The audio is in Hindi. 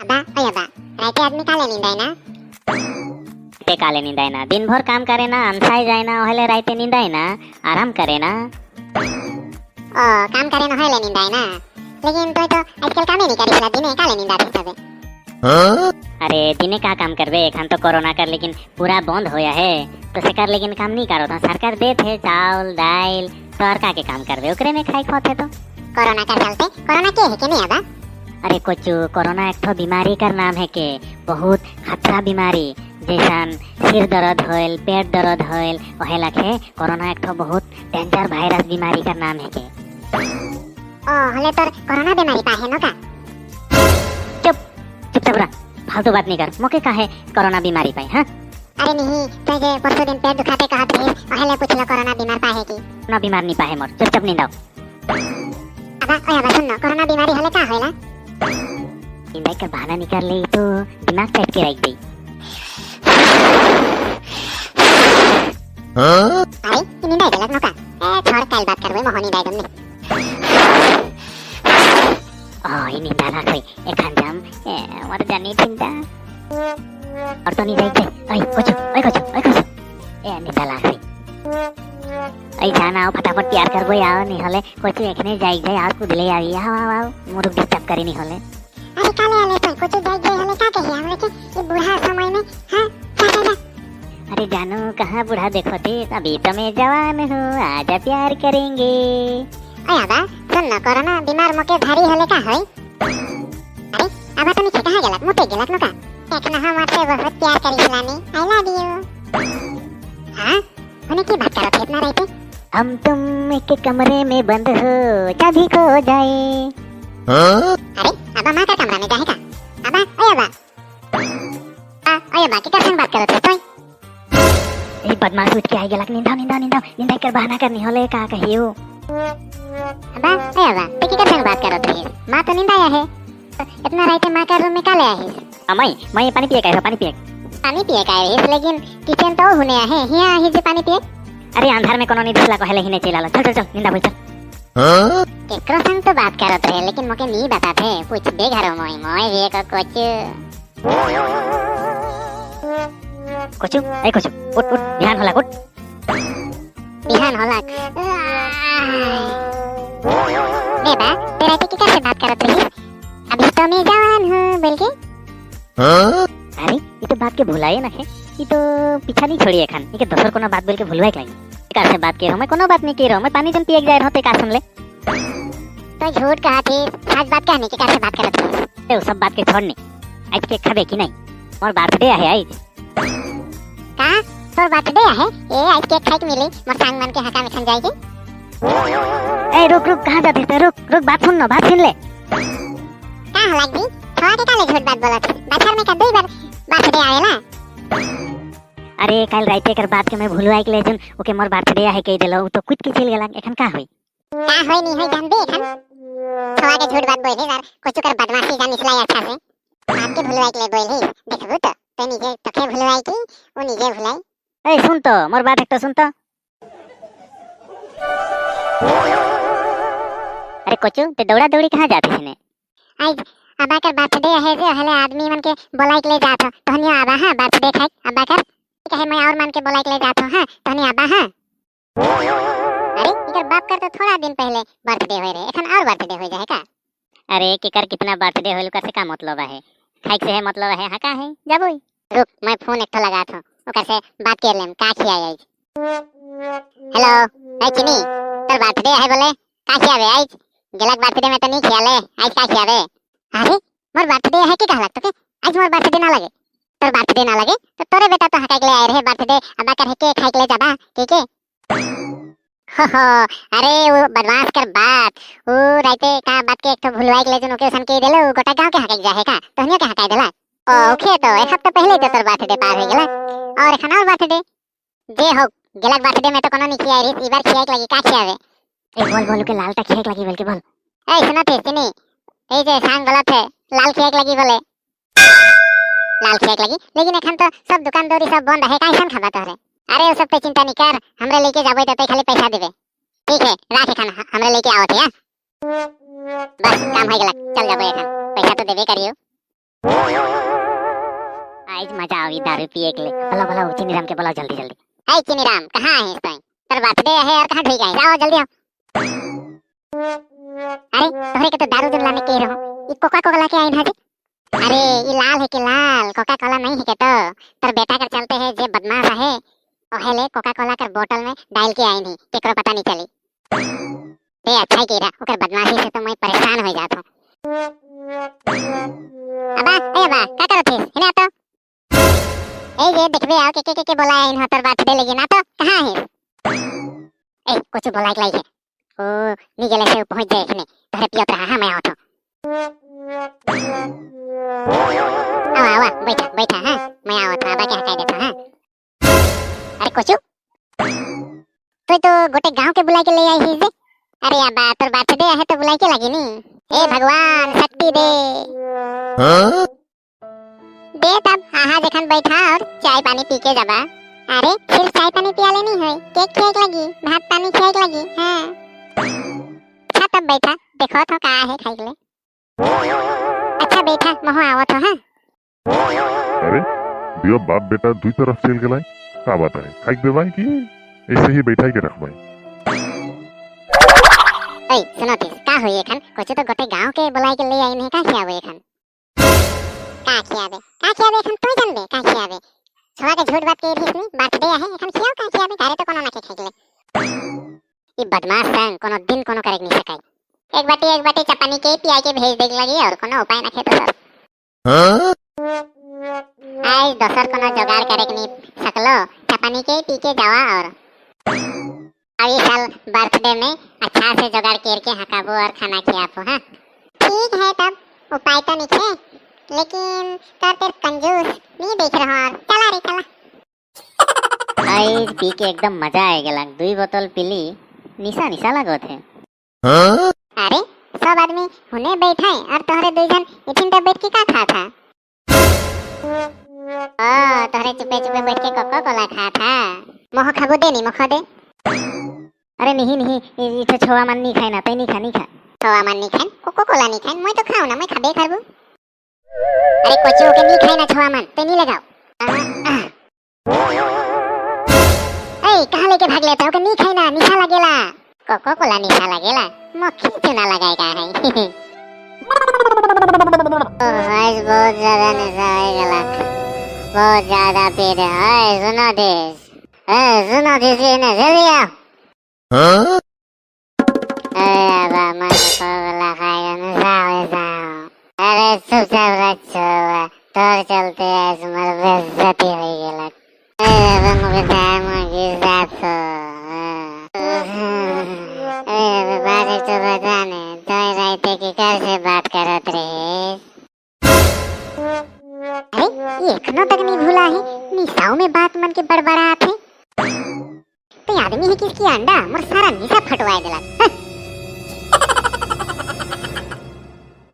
अबा ओय अबा राते आदमी काले निंदाय ना ते काले निंदाय ना दिन भर काम करे ना अनसाय जाए ना ओहले राते निंदाय ना आराम करे ना ओ काम करे ना होले निंदाय ना लेकिन तो आजकल कामे नहीं करिसला दिने काले निंदा दिसबे अरे दिने का काम करबे एखन तो कोरोना कर लेकिन पूरा बंद होया है तो सरकार लेकिन काम नहीं करो तो सरकार देत है चावल दाल तो और का के काम करबे ओकरे में खाई खोते तो कोरोना का चलते कोरोना के है के नहीं अबा अरे कोचू कोरोना एक तो बीमारी का नाम है के बहुत खतरा बीमारी जैसन सिर दर्द होल पेट दर्द होल ओहे लखे कोरोना एक तो बहुत डेंजर वायरस बीमारी का नाम है के ओ हले तो कोरोना बीमारी पाहे नो का चुप रह फालतू बात नहीं कर मोके का है कोरोना बीमारी पाए हां अरे नहीं तो जे परसों दिन पेट दुखाते कहत रही ओहेले पूछलो कोरोना बीमार पाहे की ना बीमार नहीं पाए मोर चुपचाप नींदाओ अबा ओय अबा सुन कोरोना बीमारी हले का होइला नींदाई कर बहाना निकाल ले तो दिमाग टाइट के रख दे अरे निंदाई देलक नो का ए छोड़ काल बात करबे मोहनी दाई गमने ओह निंदा ना कोई एखान जाम मर जानी चिंता और तो नहीं जाए ओए कोचो ए निंदा ला कोई जाना आओ फटाफट तैयार करबो आओ नहीं हले कोचो एखने जाई आओ कूद ले आई आओ मुरुक डिस्टर्ब करी नहीं हले अरे काले आले तो कुछ देख गए हले का कहिया हमरे के ये बूढ़ा समय में हां जा अरे जानू कहाँ बूढ़ा देखो थे अभी तो मैं जवान हूँ आजा प्यार करेंगे ओए अबा सुन न कोरोना बीमार मोके भारी हले का होई अरे अबा तुम कहां गेलक मोटे गेलक न का एकना हमर से बहुत प्यार करिसलानी आई लव यू हां होने की बात करत इतना रहते हम तुम एक कमरे में बंद हो चाबी खो जाए अरे अबा मां का कमरा में जाए का अबा ओए अबा की कर संग बात करत है ए बदमाश उठ के आई गेलक निंदा कर बहाना करनी होले का कहियो अबा ओए अबा ते की कर संग बात करत रही मां तो निंदा आया है इतना राइते मां का रूम में का ले आई मैं पानी पिए का पानी पिए का है लेकिन किचन तो हुने है हिया ही जे पानी पिए अरे अंधार में कोनो नहीं दिसला कहले हिने चला चल निंदा बोल चल केकरो संग तो बात करत रहे लेकिन मोके नहीं बताते पूछ दे घरो मोय वे का कोचू उठ ध्यान होला उठ बिहान होला बेबा तेरा की कैसे बात करत रही अभी तो मैं जवान हूं बोल के अरे ये तो बात के भुलाए ना है ये तो पीछा नहीं छोड़ी एखन ये दोसर कोनो बात बोल के भुलवाए के लगी का से बात के रहो मैं कोनो बात नहीं के रहो मैं पानी जन पिए जाए रहते का सुन ले तो झूठ कहा थी सच बात कहने की कैसे बात करत रही ए सब बात के छोड़नी आज के खाबे की नहीं और बर्थडे है आज का तोर बर्थडे है ए आज केक खाई के मिली मोर संग मन के हका में खन जाएगी ए रुक कहां जाते थे रुक बात सुन ना बात सुन ले का लग दी थोड़ा के काले झूठ बात बोलत बचर में का दो बार बर्थडे आवेला अरे कल राइते कर बात के मैं भूलवाई के ले जन ओके मोर बर्थडे है कह देलो तो कुछ के चल गेला एखन का होई नहीं होई जान दे एखन थोड़ा के झूठ बात बोले यार कुछ कर बदमाशी जान इसलाई अच्छा से बात के भूलवाई के ले बोले देखबो तो निजे तके भूलवाई की वो निजे भूलाई ए सुन तो मोर बात एक तो सुन तो अरे कोचू ते दौड़ा दौड़ी कहां जाते छने आज अबा कर बर्थडे है जे हले आदमी मन के बोलाई के ले जात तहनी आबा हां बर्थडे खाई अबा कर कहे मैं और मन के बोलाई के ले जात हां तहनी आबा हां अरे इधर बाप कर तो थोड़ा दिन पहले बर्थडे होय रे एखन और बर्थडे हो जाए का अरे केकर कितना बर्थडे होल का से का मतलब है खाई से है मतलब है हां का है जाबोई रुक मैं फोन एक तो लगा था ओकर से बात कर लेम का खिया आई हेलो ए चिनी तोर बर्थडे है बोले का खियावे आज गेलक बर्थडे में तो नहीं खियाले आज का खियावे अरे मोर बर्थडे है की कहलक तो आज मोर बर्थडे ना लगे तोर बर्थडे ना लगे तो तोरे बेटा तो हका के ले आए रहे बर्थडे अबा कर के खाई के ले जाबा ठीक है हो अरे वो बदमाश कर बात वो राइते का बात के एक तो भूलवाई के ले जन ओके सन के देले गोटा गांव के हका के जाए का तहनियो के हका देला ओके तो एक हफ्ता पहले तो तोर बर्थडे पार हो गेला और एखन और बर्थडे जे हो गेलक बर्थडे में तो कोनो नहीं खियाई रे इबार खियाई के लगी का खियावे ए बोल के लाल ता खियाई के लगी बोल के बोल ए सुनो थे चिनी ए जे सांग गलत है लाल खियाई के लगी बोले लाल खियाई के लगी लेकिन एखन तो सब दुकान दौरी सब बंद है कैसन खाबा तोरे अरे वो सब पे चिंता नहीं कर हमरे लेके जाबे तो खाली पैसा देबे ठीक है राख एखन हमरे लेके आवत है बस काम हो गेला चल जाबे एखन पैसा तो देबे करियो आज मजा आई दारू पिए के लिए। बोलो बोलो चिनी राम के बोलो जल्दी जल्दी। हाय चिनी राम कहाँ है तू? तेरा बर्थडे है और कहाँ ढुक गई? आओ जल्दी आओ। अरे तोहरे के तो दारू दूध लाने के रहो। ये कोका कोला के आई ना जी? अरे ये लाल है कि लाल कोका कोला नहीं है के तो तेरे बेटा कर चलते है जे बदमाश है ओहेले कोका कोला कर बोतल में डाल के आई नहीं केकरो पता नहीं चली। ए अच्छा ही केरा ओकर बदमाशी से तो मैं परेशान हो जात हूं। अबा ए अबा का करत है हेने तो ए जे देखबे आओ के बोला इन हतर बर्थडे लेगी ना तो कहां है? ए कुछ बोला के लाइक है ओ नी गेले से पहुंच जाए इखने तोहरे पियत रहा हां मैं आवत हूं। आवा आवा बैठा बैठा हां मैं आवत आबा के हटाई देता हां। अरे कोचू तो गोटे गांव के बुला के ले आई ही से। अरे अबा तोर बर्थडे है तो बुलाई के लगी नी। ए भगवान शक्ति दे हां दे तब हां देखन बैठा और चाय पानी पी के जाबा। अरे सिर्फ चाय पानी पिया लेनी है केक खेक लगी भात पानी खेक लगी हां अच्छा तब बैठा देखो तो का है खाई ले। अच्छा बैठा मोह आवत हो हां। अरे दियो बाप बेटा दुई तरफ चल गेलाई का बात है खाई दे भाई कि ऐसे ही बैठा के रख भाई। ए सुनो ती का होई एखन कुछ तो गोटे गांव के बुलाई के ले आई नहीं का खियावे एखन का खियावे एखन तू जानबे का खियावे छवा के झूठ बात के रही बर्थडे है एखन खियाव का खियावे घरे तो कोनो ना के खाई ले। ई बदमाश संग कोनो दिन कोनो करे नहीं सकाई। एक बाटी चपानी के पिया के भेज देग लगी और कोनो उपाय ना खे तो सर आज दोसर कोनो जुगाड़ करे के नहीं सकलो चपानी के पी के जावा और अभी साल बर्थडे में अच्छा से जुगाड़ करके हकाबो और खाना खियाबो हां। ठीक है तब उपाय तो नहीं है लेकिन तेरे कंजूस नहीं देख रहा और चला रे चला। आज पी के एकदम मजा आ गेला। दुई बोतल पीली निशा निशा लगो थे। अरे सब आदमी हुने बैठा है और तोहरे दुई जन इथिन पे बैठ के का खा था? ओ तोहरे चुपे चुपे बैठ के कोका कोला खा था। मोह खाबो दे नी मोह दे। अरे नहीं ये तो छोवा मन नहीं खाए ना तई नहीं खा छोवा मन नहीं खाए कोका कोला नहीं खाए मैं तो खाऊ ना मैं खाबे करबो। अरे कोचो के नहीं खाए ना छोवा मन तई नहीं लगाओ। ए कहां लेके भाग लेता हो के नहीं खाए ना निशा लगेला कोका कोला निशा लगेला मक्खी चुना लगाएगा है। आज बहुत ज्यादा निशा लगेला बहुत ज्यादा पी रहा है सुनो देश ये ना जल्दी आओ। अरे बाबा मैं कोला खाएगा निशा हो जाओ। अरे चुपचाप रखो तोर चलते आज मर बेइज्जती हो गेला। अरे बाबा मुझे टाइम की साथ बात तो बताने तो रहते कि कैसे बात करत रहे। अरे ये इतना तक नहीं भूला है निशाओं में बात मन के बड़बड़ात है तो आदमी है किसकी अंडा मोर सारा निशा फटवाए दिला।